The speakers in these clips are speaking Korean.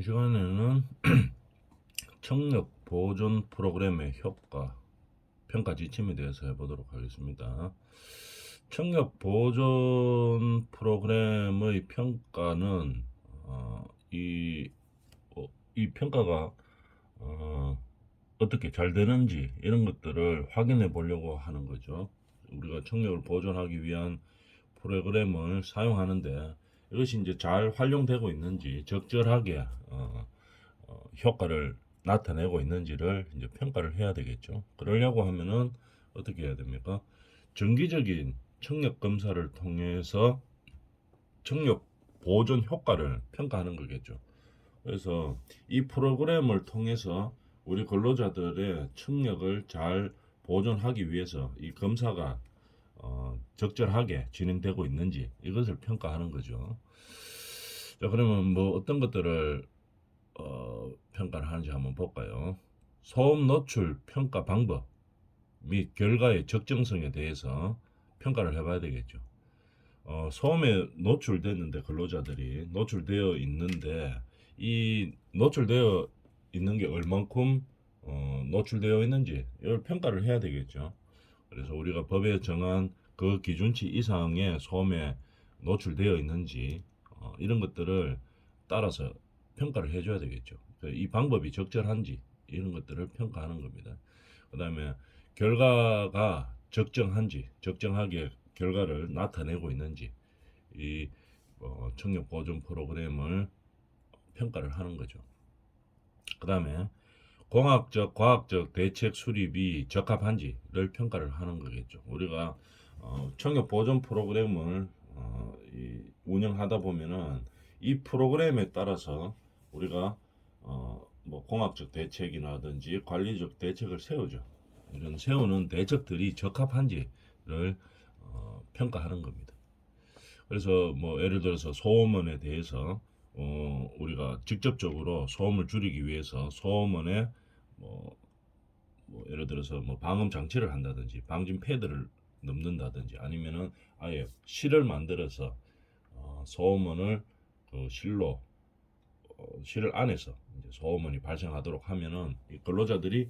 시간에는 청력 보존 프로그램의 효과, 평가 지침에 대해서 해보도록 하겠습니다. 청력 보존 프로그램의 평가는 이, 이 평가가 어떻게 잘 되는지 이런 것들을 확인해 보려고 하는 거죠. 우리가 청력을 보존하기 위한 프로그램을 사용하는데 이것이 이제 잘 활용되고 있는지 적절하게 효과를 나타내고 있는지를 이제 평가를 해야 되겠죠. 그러려고 하면은 어떻게 해야 됩니까? 정기적인 청력 검사를 통해서 청력 보존 효과를 평가하는 거겠죠. 그래서 이 프로그램을 통해서 우리 근로자들의 청력을 잘 보존하기 위해서 이 검사가 적절하게 진행되고 있는지 이것을 평가하는 거죠. 자, 그러면 뭐 어떤 것들을 평가를 하는지 한번 볼까요? 소음 노출 평가 방법 및 결과의 적정성에 대해서 평가를 해봐야 되겠죠. 소음에 노출됐는데 근로자들이 노출되어 있는데 이 노출되어 있는 게 얼만큼 노출되어 있는지 이걸 평가를 해야 되겠죠. 그래서 우리가 법에 정한 그 기준치 이상의 소음에 노출되어 있는지 이런 것들을 따라서 평가를 해줘야 되겠죠. 이 방법이 적절한지 이런 것들을 평가하는 겁니다. 그 다음에 결과가 적정한지, 적정하게 결과를 나타내고 있는지 이 청력 보존 프로그램을 평가를 하는 거죠. 그 다음에 공학적, 과학적 대책 수립이 적합한지를 평가를 하는 거겠죠. 우리가 청력 보존 프로그램을 운영하다 보면은 이 프로그램에 따라서 우리가 뭐 공학적 대책이라든지 관리적 대책을 세우죠. 이런 세우는 대책들이 적합한지를 평가하는 겁니다. 그래서 뭐 예를 들어서 소음원에 대해서 우리가 직접적으로 소음을 줄이기 위해서 소음원에 뭐, 예를 들어서 뭐 방음 장치를 한다든지 방진 패드를 넣는다든지 아니면은 아예 실을 만들어서 소음원을 그 실로 실을 안에서 이제 소음원이 발생하도록 하면은 이 근로자들이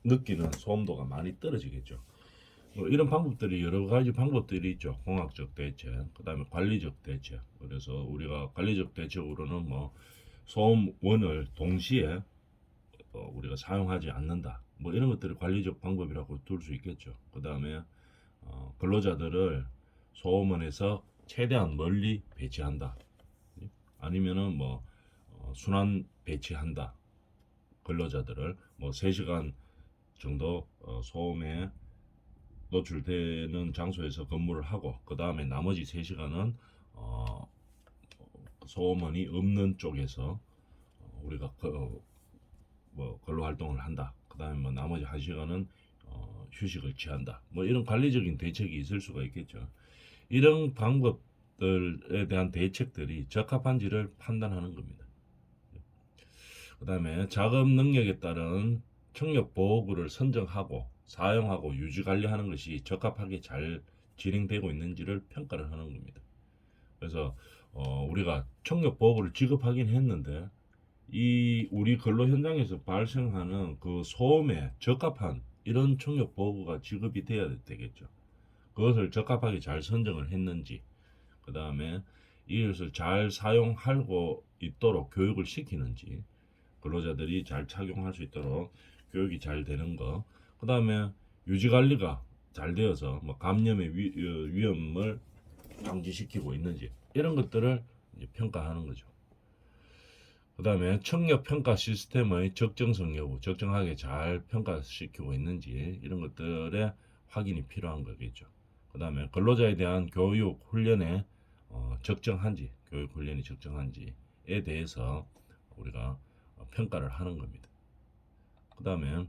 느끼는 소음도가 많이 떨어지겠죠. 뭐 이런 방법들이 여러 가지 방법들이 있죠. 공학적 대책, 그다음에 관리적 대책. 그래서 우리가 관리적 대책으로는 뭐 소음원을 동시에 우리가 사용하지 않는다. 뭐 이런 것들을 관리적 방법이라고 둘 수 있겠죠. 그다음에 근로자들을 소음원에서 최대한 멀리 배치한다. 아니면은 뭐 순환 배치한다. 근로자들을 뭐 3시간 정도 소음에 노출되는 장소에서 근무를 하고 그 다음에 나머지 3시간은 소음원이 없는 쪽에서 우리가 뭐 근로 활동을 한다. 그 다음에 뭐 나머지 1시간은 휴식을 취한다. 뭐 이런 관리적인 대책이 있을 수가 있겠죠. 이런 방법들에 대한 대책들이 적합한지를 판단하는 겁니다. 그 다음에 작업 능력에 따른 청력 보호구를 선정하고 사용하고 유지 관리하는 것이 적합하게 잘 진행되고 있는지를 평가를 하는 겁니다. 그래서 우리가 청력 보호구를 지급하긴 했는데 이 우리 근로 현장에서 발생하는 그 소음에 적합한 이런 청력 보호구가 지급이 돼야 되겠죠. 그것을 적합하게 잘 선정을 했는지, 그 다음에 이것을 잘 사용하고 있도록 교육을 시키는지, 근로자들이 잘 착용할 수 있도록 교육이 잘 되는 거, 그 다음에 유지 관리가 잘 되어서 뭐 감염의 위험을 방지시키고 있는지 이런 것들을 이제 평가하는 거죠. 그 다음에 청력 평가 시스템의 적정성 여부, 적정하게 잘 평가시키고 있는지 이런 것들의 확인이 필요한 거겠죠. 그 다음에 근로자에 대한 교육 훈련에 적정한지, 교육 훈련이 적정한지에 대해서 우리가 평가를 하는 겁니다. 그 다음에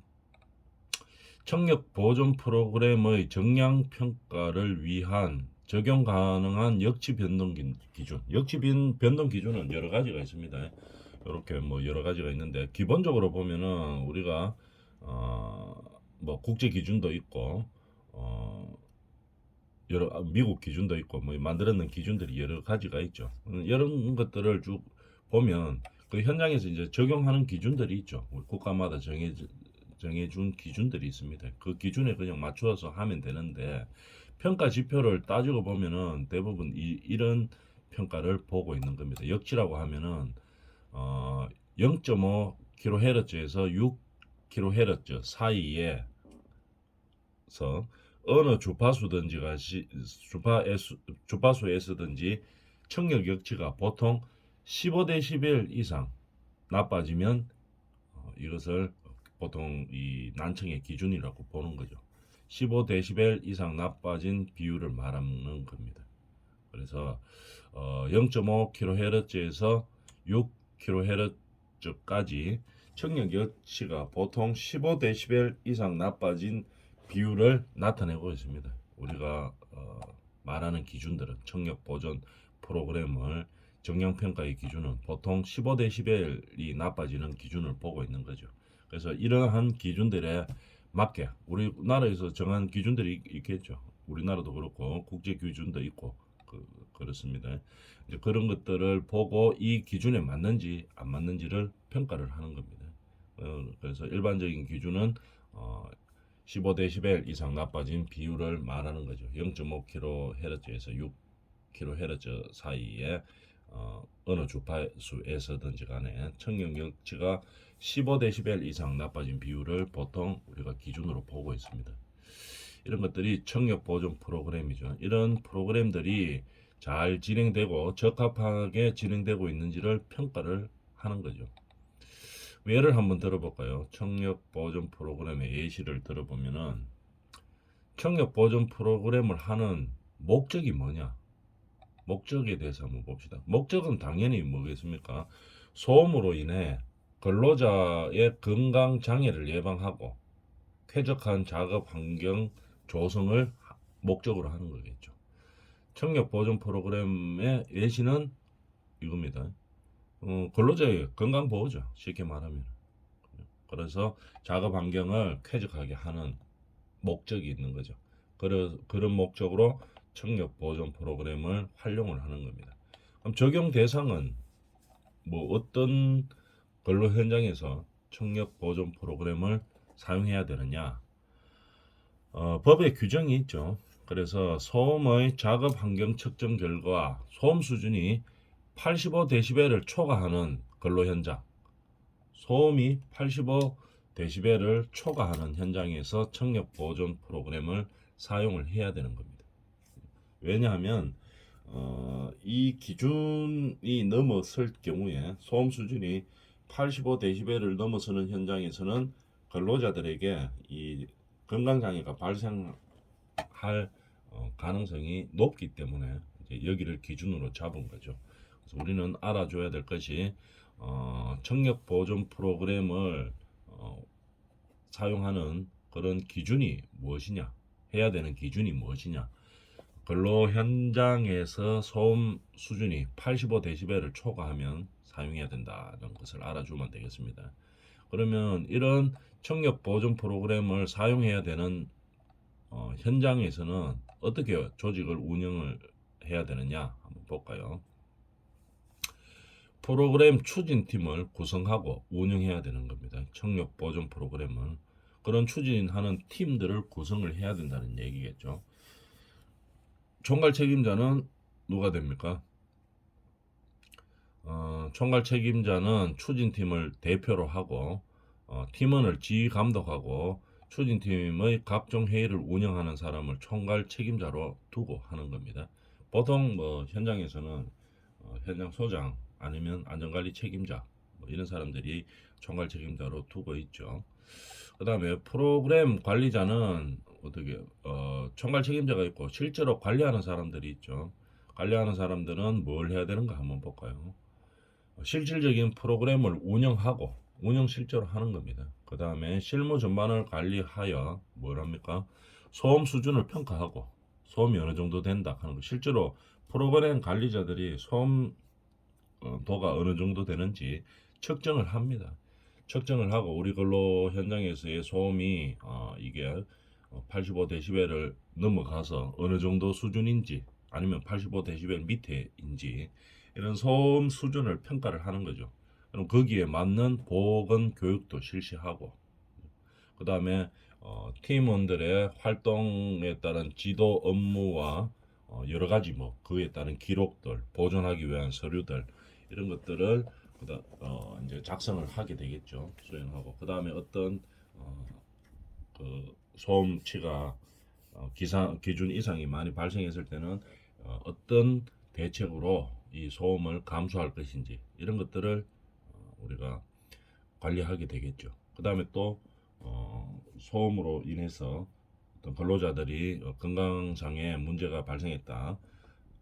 청력 보존 프로그램의 정량 평가를 위한 적용 가능한 역치 변동 기준. 역치 변동 기준은 여러 가지가 있습니다. 이렇게 뭐 여러 가지가 있는데 기본적으로 보면은 우리가 뭐 국제 기준도 있고 여러 미국 기준도 있고 뭐 만들어낸 기준들이 여러 가지가 있죠. 이런 것들을 쭉 보면 그 현장에서 이제 적용하는 기준들이 있죠. 우리 국가마다 정해준 기준들이 있습니다. 그 기준에 그냥 맞추어서 하면 되는데 평가 지표를 따지고 보면은 대부분 이런 평가를 보고 있는 겁니다. 역치라고 하면은 0.5kHz에서 6kHz 사이에서 어느 주파수에서든지 청력 역치가 보통 15dB 이상 나빠지면 이것을 보통 이 난청의 기준이라고 보는 거죠. 15dB 이상 나빠진 비율을 말하는 겁니다. 그래서 0.5kHz에서 6kHz까지 청력 역치가 보통 15dB 이상 나빠진 비율을 나타내고 있습니다. 우리가 말하는 기준들은 청력 보존 프로그램을 정량평가의 기준은 보통 15dB이 나빠지는 기준을 보고 있는 거죠. 그래서 이러한 기준들에 맞게 우리나라에서 정한 기준들이 있겠죠. 우리나라도 그렇고 국제 기준도 있고 그렇습니다. 이제 그런 것들을 보고 이 기준에 맞는지 안 맞는지를 평가를 하는 겁니다. 그래서 일반적인 기준은 15dB 이상 나빠진 비율을 말하는 거죠. 0.5kHz에서 6kHz 사이에 어느 주파수에서든지 간에 청력 역치가 15dB 이상 나빠진 비율을 보통 우리가 기준으로 보고 있습니다. 이런 것들이 청력 보존 프로그램이죠. 이런 프로그램들이 잘 진행되고 적합하게 진행되고 있는지를 평가를 하는 거죠. 예를 한번 들어볼까요? 청력 보존 프로그램의 예시를 들어보면은 청력 보존 프로그램을 하는 목적이 뭐냐? 목적에 대해서 한번 봅시다. 목적은 당연히 뭐겠습니까? 소음으로 인해 근로자의 건강 장애를 예방하고 쾌적한 작업 환경 조성을 목적으로 하는 거겠죠. 청력 보존 프로그램의 예시는 이겁니다. 근로자의 건강 보호죠. 쉽게 말하면. 그래서 작업 환경을 쾌적하게 하는 목적이 있는 거죠. 그런 목적으로 청력 보존 프로그램을 활용을 하는 겁니다. 그럼 적용 대상은 뭐 어떤 근로 현장에서 청력 보존 프로그램을 사용해야 되느냐? 법에 규정이 있죠. 그래서 소음의 작업 환경 측정 결과 소음 수준이 85dB를 초과하는 근로 현장, 소음이 85dB를 초과하는 현장에서 청력 보존 프로그램을 사용을 해야 되는 겁니다. 왜냐하면 이 기준이 넘어설 경우에 소음 수준이 85dB를 넘어서는 현장에서는 근로자들에게 이 건강장애가 발생할 가능성이 높기 때문에 이제 여기를 기준으로 잡은 거죠. 그래서 우리는 알아줘야 될 것이 청력 보존 프로그램을 사용하는 그런 기준이 무엇이냐, 해야 되는 기준이 무엇이냐. 근로 현장에서 소음 수준이 85dB를 초과하면 사용해야 된다는 것을 알아주면 되겠습니다. 그러면 이런 청력 보존 프로그램을 사용해야 되는 현장에서는 어떻게 조직을 운영을 해야 되느냐 한번 볼까요? 프로그램 추진팀을 구성하고 운영해야 되는 겁니다. 청력 보존 프로그램을 그런 추진하는 팀들을 구성을 해야 된다는 얘기겠죠. 총괄 책임자는 누가 됩니까? 총괄 책임자는 추진팀을 대표로 하고 팀원을 지휘 감독하고 추진팀의 각종 회의를 운영하는 사람을 총괄 책임자로 두고 하는 겁니다. 보통 뭐 현장에서는 현장 소장 아니면 안전관리 책임자 뭐 이런 사람들이 총괄 책임자로 두고 있죠. 그 다음에 프로그램 관리자는 어떻게 총괄 책임자가 있고 실제로 관리하는 사람들이 있죠. 관리하는 사람들은 뭘 해야 되는가 한번 볼까요? 실질적인 프로그램을 운영하고 운영 실제로 하는 겁니다. 그 다음에 실무 전반을 관리하여 뭘 합니까? 소음 수준을 평가하고 소음이 어느 정도 된다 하는 거. 실제로 프로그램 관리자들이 소음 도가 어느 정도 되는지 측정을 합니다. 측정을 하고 우리 근로 현장에서의 소음이 이게 85dB를 넘어가서 어느 정도 수준인지 아니면 85dB 밑에인지 이런 소음 수준을 평가를 하는 거죠. 그럼 거기에 맞는 보건 교육도 실시하고, 그 다음에 팀원들의 활동에 따른 지도 업무와 여러 가지 뭐 그에 따른 기록들 보존하기 위한 서류들 이런 것들을 이제 작성을 하게 되겠죠. 수행하고 그 다음에 어떤 어, 그 소음치가 기준 이상이 많이 발생했을 때는 어떤 대책으로 이 소음을 감소할 것인지 이런 것들을 우리가 관리하게 되겠죠. 그 다음에 또 소음으로 인해서 어떤 근로자들이 건강상의 문제가 발생했다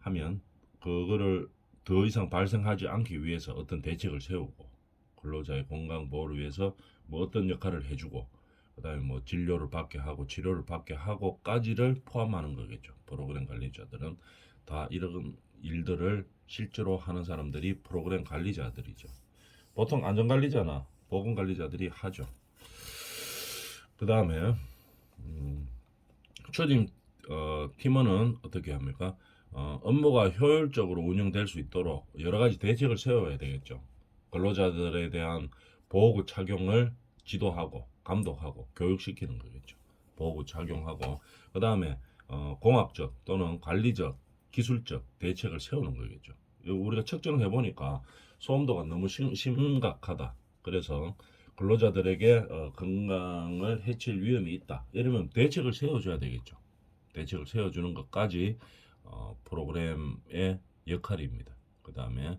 하면 그거를 더 이상 발생하지 않기 위해서 어떤 대책을 세우고 근로자의 건강 보호를 위해서 뭐 어떤 역할을 해주고 그다음에 뭐 진료를 받게 하고 치료를 받게 하고까지를 포함하는 거겠죠. 프로그램 관리자들은 다 이런 일들을 실제로 하는 사람들이 프로그램 관리자들이죠. 보통 안전관리자나 보건관리자들이 하죠. 그 다음에 추진 팀원은 어떻게 합니까? 업무가 효율적으로 운영될 수 있도록 여러 가지 대책을 세워야 되겠죠. 근로자들에 대한 보호구 착용을 지도하고 감독하고 교육시키는 거겠죠. 보호구 착용하고 그 다음에 공학적 또는 관리적 기술적 대책을 세우는 거겠죠. 우리가 측정을 해보니까 소음도가 너무 심각하다. 그래서 근로자들에게 건강을 해칠 위험이 있다. 이러면 대책을 세워줘야 되겠죠. 대책을 세워주는 것까지 프로그램의 역할입니다. 그 다음에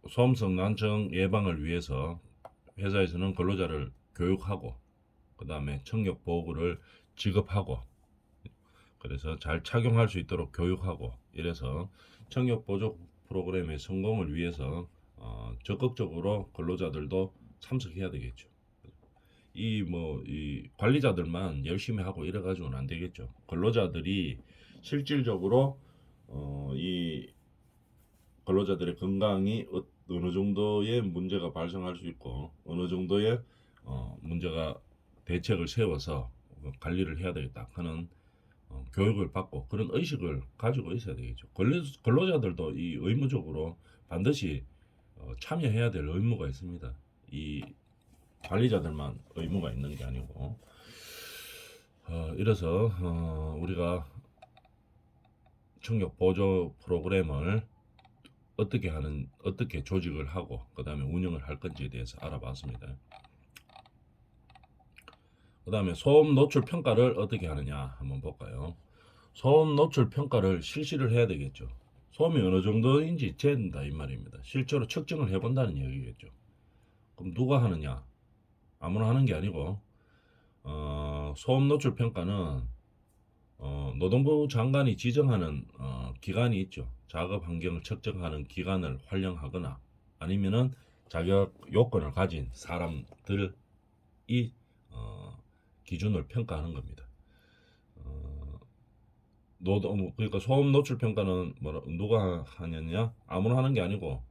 소음성 난청 예방을 위해서 회사에서는 근로자를 교육하고 그 다음에 청력 보호구를 지급하고 그래서 잘 착용할 수 있도록 교육하고 이래서 청력 보조 프로그램의 성공을 위해서 적극적으로 근로자들도 참석해야 되겠죠. 이 관리자들만 열심히 하고 이래 가지고는 안 되겠죠. 근로자들이 실질적으로 이 근로자들의 건강이 어느 정도의 문제가 발생할 수 있고 어느 정도의 문제가 대책을 세워서 관리를 해야 되겠다 하는 교육을 받고 그런 의식을 가지고 있어야 되겠죠. 근로자들도 이 의무적으로 반드시 참여해야 될 의무가 있습니다. 이 관리자들만 의무가 있는 게 아니고 이래서 우리가 청력 보조 프로그램을 어떻게 조직을 하고 그 다음에 운영을 할 건지에 대해서 알아봤습니다. 그 다음에 소음 노출 평가를 어떻게 하느냐 한번 볼까요? 소음 노출 평가를 실시를 해야 되겠죠. 소음이 어느 정도인지 잰다 이 말입니다. 실제로 측정을 해본다는 얘기겠죠. 그럼 누가 하느냐? 아무나 하는 게 아니고 소음 노출 평가는 노동부 장관이 지정하는 기관이 있죠. 작업 환경을 측정하는 기관을 활용하거나 아니면은 자격 요건을 가진 사람들이 기준을 평가하는 겁니다. 그러니까 소음 노출 평가는 누가 하느냐? 아무나 하는 게 아니고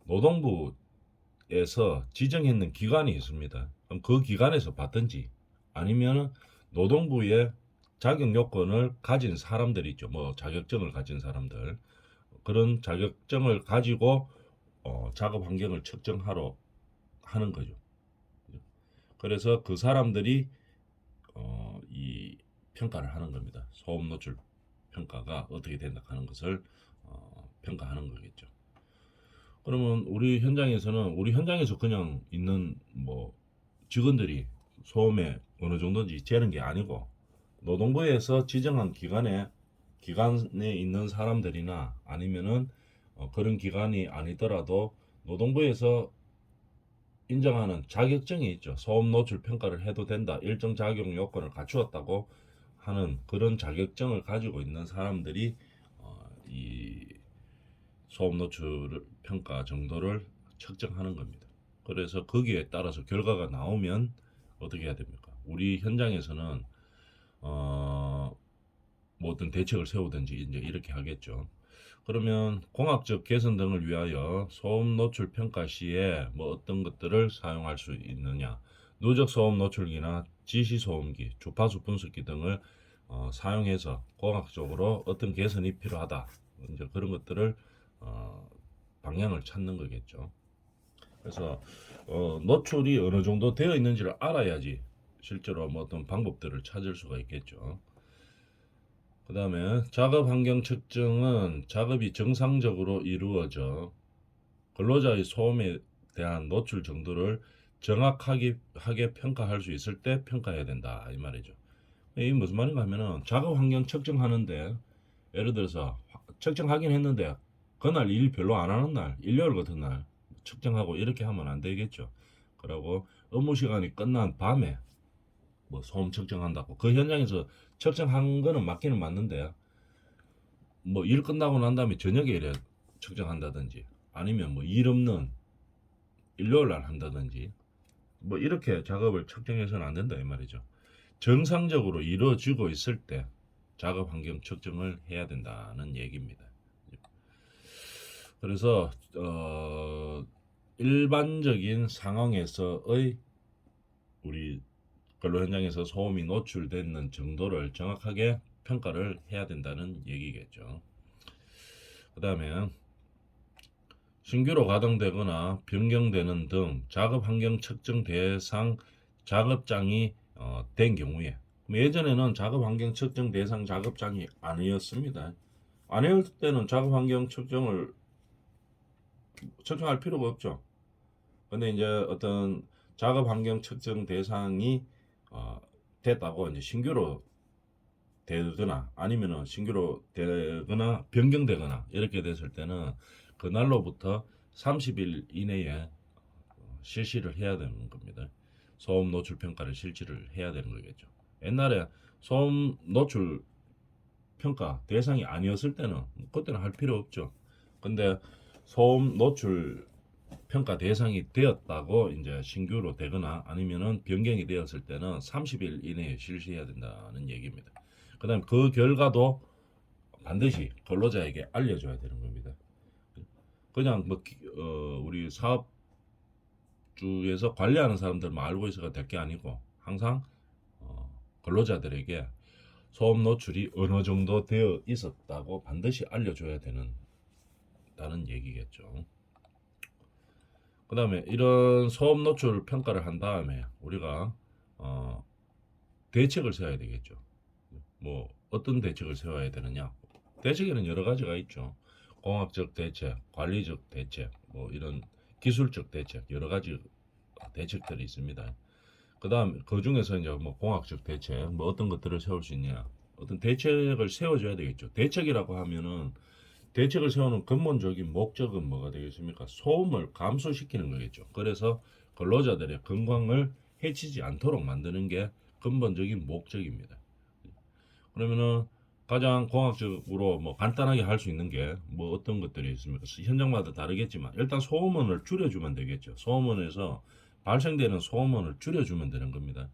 노동부에서 지정했는 기관이 있습니다. 그럼 그 기관에서 받든지 아니면은 노동부의 자격 요건을 가진 사람들이 있죠. 뭐 자격증을 가진 사람들 그런 자격증을 가지고 작업 환경을 측정하러 하는 거죠. 그래서 그 사람들이 이 평가를 하는 겁니다. 소음 노출 평가가 어떻게 된다 하는 것을 평가하는 거겠죠. 그러면 우리 현장에서 그냥 있는 뭐 직원들이 소음에 어느 정도인지 재는 게 아니고 노동부에서 지정한 기관에 있는 사람들이나 아니면은 그런 기관이 아니더라도 노동부에서 인정하는 자격증이 있죠. 소음 노출 평가를 해도 된다. 일정 자격 요건을 갖추었다고 하는 그런 자격증을 가지고 있는 사람들이 이 소음 노출 평가 정도를 측정하는 겁니다. 그래서 거기에 따라서 결과가 나오면 어떻게 해야 됩니까? 우리 현장에서는 뭐 어떤 대책을 세우든지 이제 이렇게 하겠죠. 그러면 공학적 개선 등을 위하여 소음 노출 평가 시에 뭐 어떤 것들을 사용할 수 있느냐? 누적 소음 노출기나 지시 소음기, 주파수 분석기 등을 사용해서 공학적으로 어떤 개선이 필요하다. 이제 그런 것들을 방향을 찾는 거겠죠. 그래서 노출이 어느 정도 되어 있는지를 알아야지 실제로 뭐 어떤 방법들을 찾을 수가 있겠죠. 그 다음에 작업 환경 측정은 작업이 정상적으로 이루어져 근로자의 소음에 대한 노출 정도를 정확하게 평가할 수 있을 때 평가해야 된다 이 말이죠. 이게 무슨 말인가 하면은 작업 환경 측정하는데 예를 들어서 측정하긴 했는데 그날 일 별로 안 하는 날 일요일 같은 날 측정하고 이렇게 하면 안 되겠죠. 그리고 업무 시간이 끝난 밤에 뭐 소음 측정한다고 그 현장에서 측정한 거는 맞기는 맞는데 뭐 일 끝나고 난 다음에 저녁에 이래 측정한다든지 아니면 뭐 일 없는 일요일 날 한다든지 뭐 이렇게 작업을 측정해서는 안 된다 이 말이죠. 정상적으로 이루어지고 있을 때 작업 환경 측정을 해야 된다는 얘기입니다. 그래서 일반적인 상황에서의 우리 근로 현장에서 소음이 노출되는 정도를 정확하게 평가를 해야 된다는 얘기겠죠. 그 다음에 신규로 가동되거나 변경되는 등 작업 환경 측정 대상 작업장이 된 경우에 예전에는 작업 환경 측정 대상 작업장이 아니었습니다. 아니었을 때는 작업 환경 측정할 필요가 없죠. 근데 이제 어떤 작업 환경 측정 대상이 됐다고 이제 신규로 되거나 아니면은 신규로 되거나 변경되거나 이렇게 됐을 때는 그날로부터 30일 이내에 실시를 해야 되는 겁니다. 소음 노출 평가를 실시를 해야 되는 거겠죠. 옛날에 소음 노출 평가 대상이 아니었을 때는 그때는 할 필요 없죠. 근데 소음 노출 평가 대상이 되었다고 이제 신규로 되거나 아니면은 변경이 되었을 때는 30일 이내에 실시해야 된다는 얘기입니다. 그다음 그 결과도 반드시 근로자에게 알려줘야 되는 겁니다. 그냥 뭐 우리 사업주에서 관리하는 사람들만 알고 있어가 될 게 아니고 항상 근로자들에게 소음 노출이 어느 정도 되어 있었다고 반드시 알려줘야 다는 얘기겠죠. 그 다음에 이런 소음 노출 평가를 한 다음에 우리가 대책을 세워야 되겠죠. 뭐 어떤 대책을 세워야 되느냐? 대책에는 여러 가지가 있죠. 공학적 대책, 관리적 대책, 뭐 이런 기술적 대책 여러 가지 대책들이 있습니다. 그다음 그 중에서 이제 뭐 공학적 대책, 뭐 어떤 것들을 세울 수 있냐? 어떤 대책을 세워줘야 되겠죠. 대책이라고 하면은 대책을 세우는 근본적인 목적은 뭐가 되겠습니까? 소음을 감소시키는 거겠죠. 그래서 근로자들의 건강을 해치지 않도록 만드는 게 근본적인 목적입니다. 그러면은 가장 공학적으로 뭐 간단하게 할 수 있는 게 뭐 어떤 것들이 있습니까? 현장마다 다르겠지만 일단 소음원을 줄여주면 되겠죠. 소음원에서 발생되는 소음원을 줄여주면 되는 겁니다.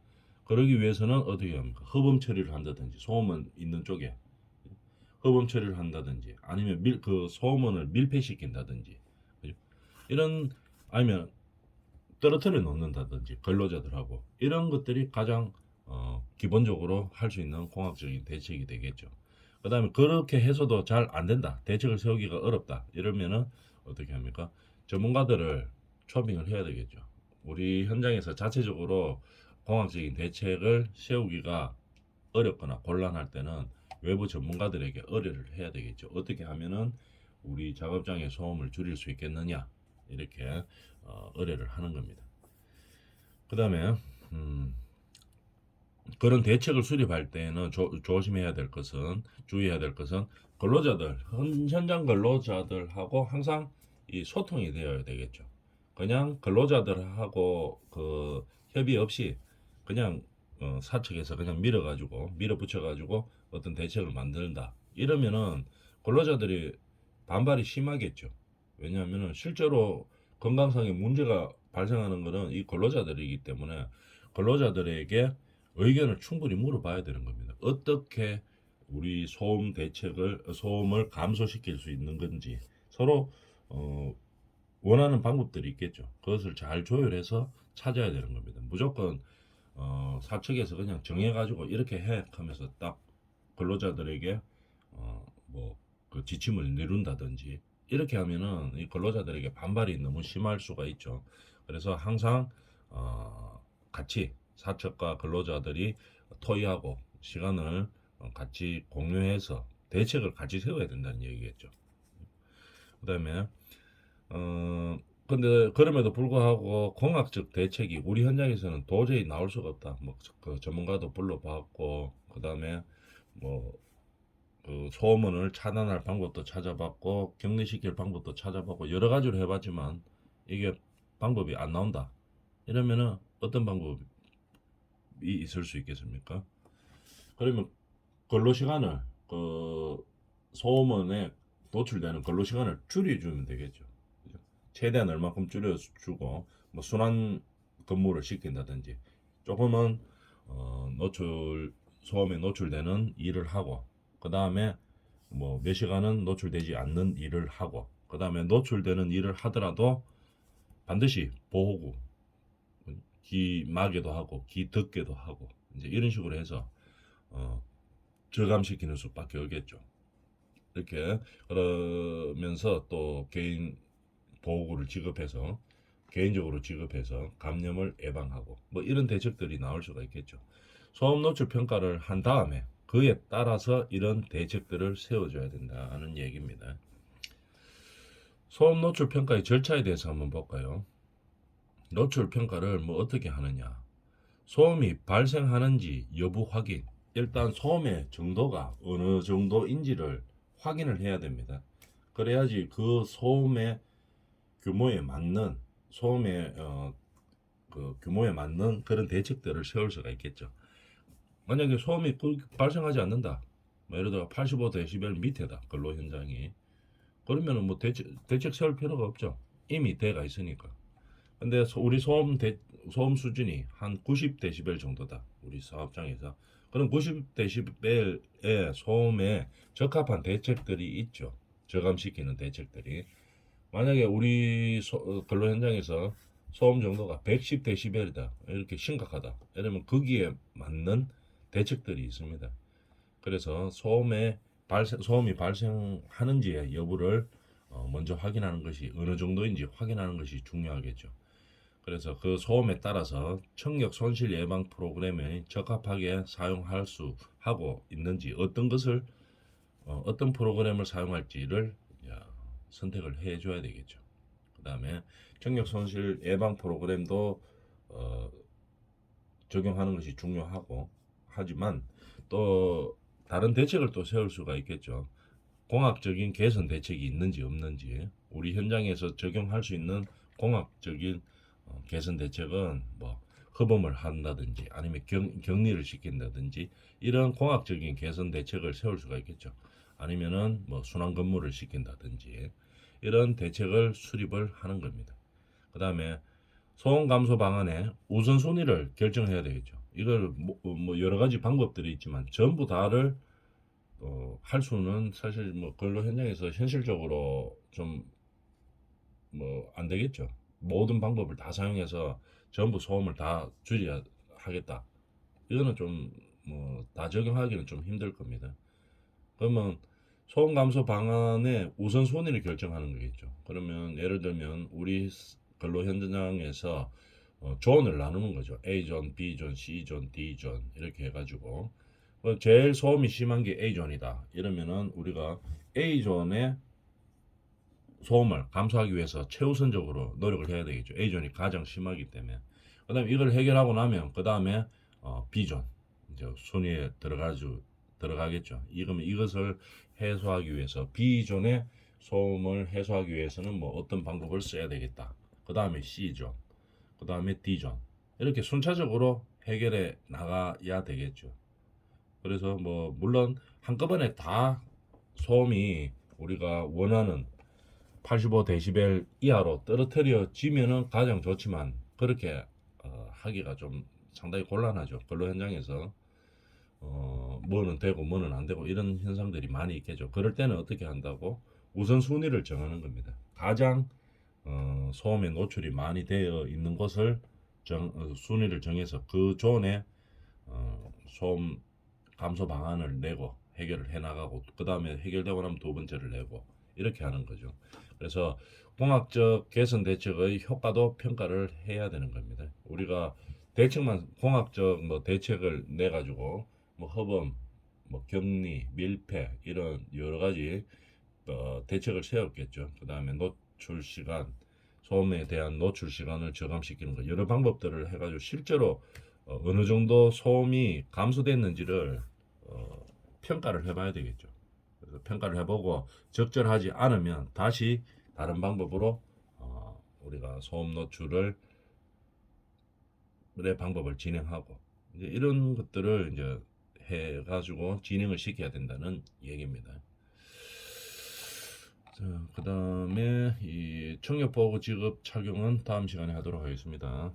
그러기 위해서는 어떻게 합니까? 흡음 처리를 한다든지 소음원 있는 쪽에 흡음 처리를 한다든지 아니면 그 소음원을 밀폐시킨다든지 이런 아니면 떨어뜨려 놓는다든지 근로자들하고 이런 것들이 가장 기본적으로 할 수 있는 공학적인 대책이 되겠죠. 그 다음에 그렇게 해서도 잘 안 된다. 대책을 세우기가 어렵다. 이러면은 어떻게 합니까? 전문가들을 초빙을 해야 되겠죠. 우리 현장에서 자체적으로 공학적인 대책을 세우기가 어렵거나 곤란할 때는 외부 전문가들에게 의뢰를 해야 되겠죠. 어떻게 하면은 우리 작업장의 소음을 줄일 수 있겠느냐 이렇게 의뢰를 하는 겁니다. 그 다음에 그런 대책을 수립할 때는 조심해야 될 것은 주의해야 될 것은 근로자들 현장 근로자들하고 항상 이 소통이 되어야 되겠죠. 그냥 근로자들하고 그 협의 없이 그냥 사측에서 그냥 밀어붙여가지고 어떤 대책을 만든다 이러면은 근로자들이 반발이 심하겠죠. 왜냐하면은 실제로 건강상의 문제가 발생하는 것은 이 근로자들이기 때문에 근로자들에게 의견을 충분히 물어봐야 되는 겁니다. 어떻게 우리 소음을 감소시킬 수 있는 건지 서로 원하는 방법들이 있겠죠. 그것을 잘 조율해서 찾아야 되는 겁니다. 무조건 사측에서 그냥 정해가지고 이렇게 해 하면서 딱 근로자들에게 뭐 그 지침을 미룬다든지 이렇게 하면은 이 근로자들에게 반발이 너무 심할 수가 있죠. 그래서 항상 같이 사측과 근로자들이 토의하고 시간을 같이 공유해서 대책을 같이 세워야 된다는 얘기겠죠. 그다음에 근데 그럼에도 불구하고 공학적 대책이 우리 현장에서는 도저히 나올 수가 없다. 뭐 그 전문가도 불러봤고 그다음에 뭐 그 소음원을 차단할 방법도 찾아봤고 격리시킬 방법도 찾아봤고 여러 가지로 해봤지만 이게 방법이 안 나온다. 이러면은 어떤 방법이 있을 수 있겠습니까? 그러면 근로 시간을 그 소음원에 노출되는 근로 시간을 줄여주면 되겠죠. 그죠? 최대한 얼마큼 줄여주고 뭐 순환 근무를 시킨다든지 조금은 노출 소음에 노출되는 일을 하고 그 다음에 뭐 몇 시간은 노출되지 않는 일을 하고 그 다음에 노출되는 일을 하더라도 반드시 보호구 귀 마개도 하고 귀 듣게도 하고 이제 이런 식으로 해서 저감시키는 수밖에 없겠죠. 이렇게 그러면서 또 개인 보호구를 지급해서 개인적으로 지급해서 감염을 예방하고 뭐 이런 대책들이 나올 수가 있겠죠. 소음 노출 평가를 한 다음에 그에 따라서 이런 대책들을 세워줘야 된다는 얘기입니다. 소음 노출 평가의 절차에 대해서 한번 볼까요? 노출 평가를 뭐 어떻게 하느냐? 소음이 발생하는지 여부 확인. 일단 소음의 정도가 어느 정도인지를 확인을 해야 됩니다. 그래야지 그 소음의 규모에 맞는 소음의 그 규모에 맞는 그런 대책들을 세울 수가 있겠죠. 만약에 소음이 발생하지 않는다. 뭐 예를 들어 85데시벨 밑에다 근로 현장이. 그러면은 뭐 대책 세울 필요가 없죠. 이미 대가 있으니까. 근데 우리 소음 수준이 한 90데시벨 정도다. 우리 사업장에서. 그럼 90데시벨의 소음에 적합한 대책들이 있죠. 저감시키는 대책들이. 만약에 우리 근로 현장에서 소음 정도가 110데시벨이다. 이렇게 심각하다. 이러면 거기에 맞는 대책들이 있습니다. 그래서 소음이 발생하는지의 여부를 먼저 확인하는 것이 어느 정도인지 확인하는 것이 중요하겠죠. 그래서 그 소음에 따라서 청력 손실 예방 프로그램에 적합하게 사용할 수 하고 있는지 어떤 프로그램을 사용할지를 선택을 해줘야 되겠죠. 그 다음에 청력 손실 예방 프로그램도 적용하는 것이 중요하고 하지만 또 다른 대책을 또 세울 수가 있겠죠. 공학적인 개선 대책이 있는지 없는지 우리 현장에서 적용할 수 있는 공학적인 개선 대책은 뭐 흡음을 한다든지 아니면 격리를 시킨다든지 이런 공학적인 개선 대책을 세울 수가 있겠죠. 아니면은 뭐 순환 근무를 시킨다든지 이런 대책을 수립을 하는 겁니다. 그 다음에 소음 감소 방안의 우선순위를 결정해야 되겠죠. 이걸 뭐 여러 가지 방법들이 있지만 전부 다를 할 수는 사실 뭐 근로 현장에서 현실적으로 좀 뭐 안 되겠죠. 모든 방법을 다 사용해서 전부 소음을 다 줄여야 하겠다. 이거는 좀 뭐 다 적용하기는 좀 힘들 겁니다. 그러면 소음 감소 방안의 우선순위를 결정하는 거겠죠. 그러면 예를 들면 우리 근로 현장에서 존을 나누는 거죠. A존, B존, C존, D존 이렇게 해가지고 제일 소음이 심한 게 A존이다. 이러면은 우리가 A존의 소음을 감소하기 위해서 최우선적으로 노력을 해야 되겠죠. A존이 가장 심하기 때문에. 그 다음에 이걸 해결하고 나면 그 다음에 B존 이제 순위에 들어가겠죠. 이것을 해소하기 위해서 B존의 소음을 해소하기 위해서는 뭐 어떤 방법을 써야 되겠다. 그 다음에 C존, 그 다음에 D존 이렇게 순차적으로 해결해 나가야 되겠죠. 그래서 뭐 물론 한꺼번에 다 소음이 우리가 원하는 85데시벨 이하로 떨어뜨려지면은 가장 좋지만 그렇게 하기가 좀 상당히 곤란하죠. 근로 현장에서 뭐는 되고 뭐는 안 되고 이런 현상들이 많이 있겠죠. 그럴 때는 어떻게 한다고 우선순위를 정하는 겁니다. 가장 소음에 노출이 많이 되어 있는 곳을 순위를 정해서 그 존에 소음 감소 방안을 내고 해결을 해 나가고 그 다음에 해결되고 나면 두 번째를 내고 이렇게 하는 거죠. 그래서 공학적 개선 대책의 효과도 평가를 해야 되는 겁니다. 우리가 대책만 공학적 뭐 대책을 내 가지고 뭐 허범, 뭐 격리, 밀폐 이런 여러 가지 대책을 세웠겠죠. 그 다음에 노출 시간, 소음에 대한 노출 시간을 저감시키는 거 여러 방법들을 해가지고 실제로 어느 정도 소음이 감소됐는지를 평가를 해봐야 되겠죠. 그래서 평가를 해보고 적절하지 않으면 다시 다른 방법으로 우리가 소음 노출을 의 방법을 진행하고 이제 이런 것들을 이제 해가지고 진행을 시켜야 된다는 얘기입니다. 자, 그 다음에 이 청력보호구 지급 착용은 다음 시간에 하도록 하겠습니다.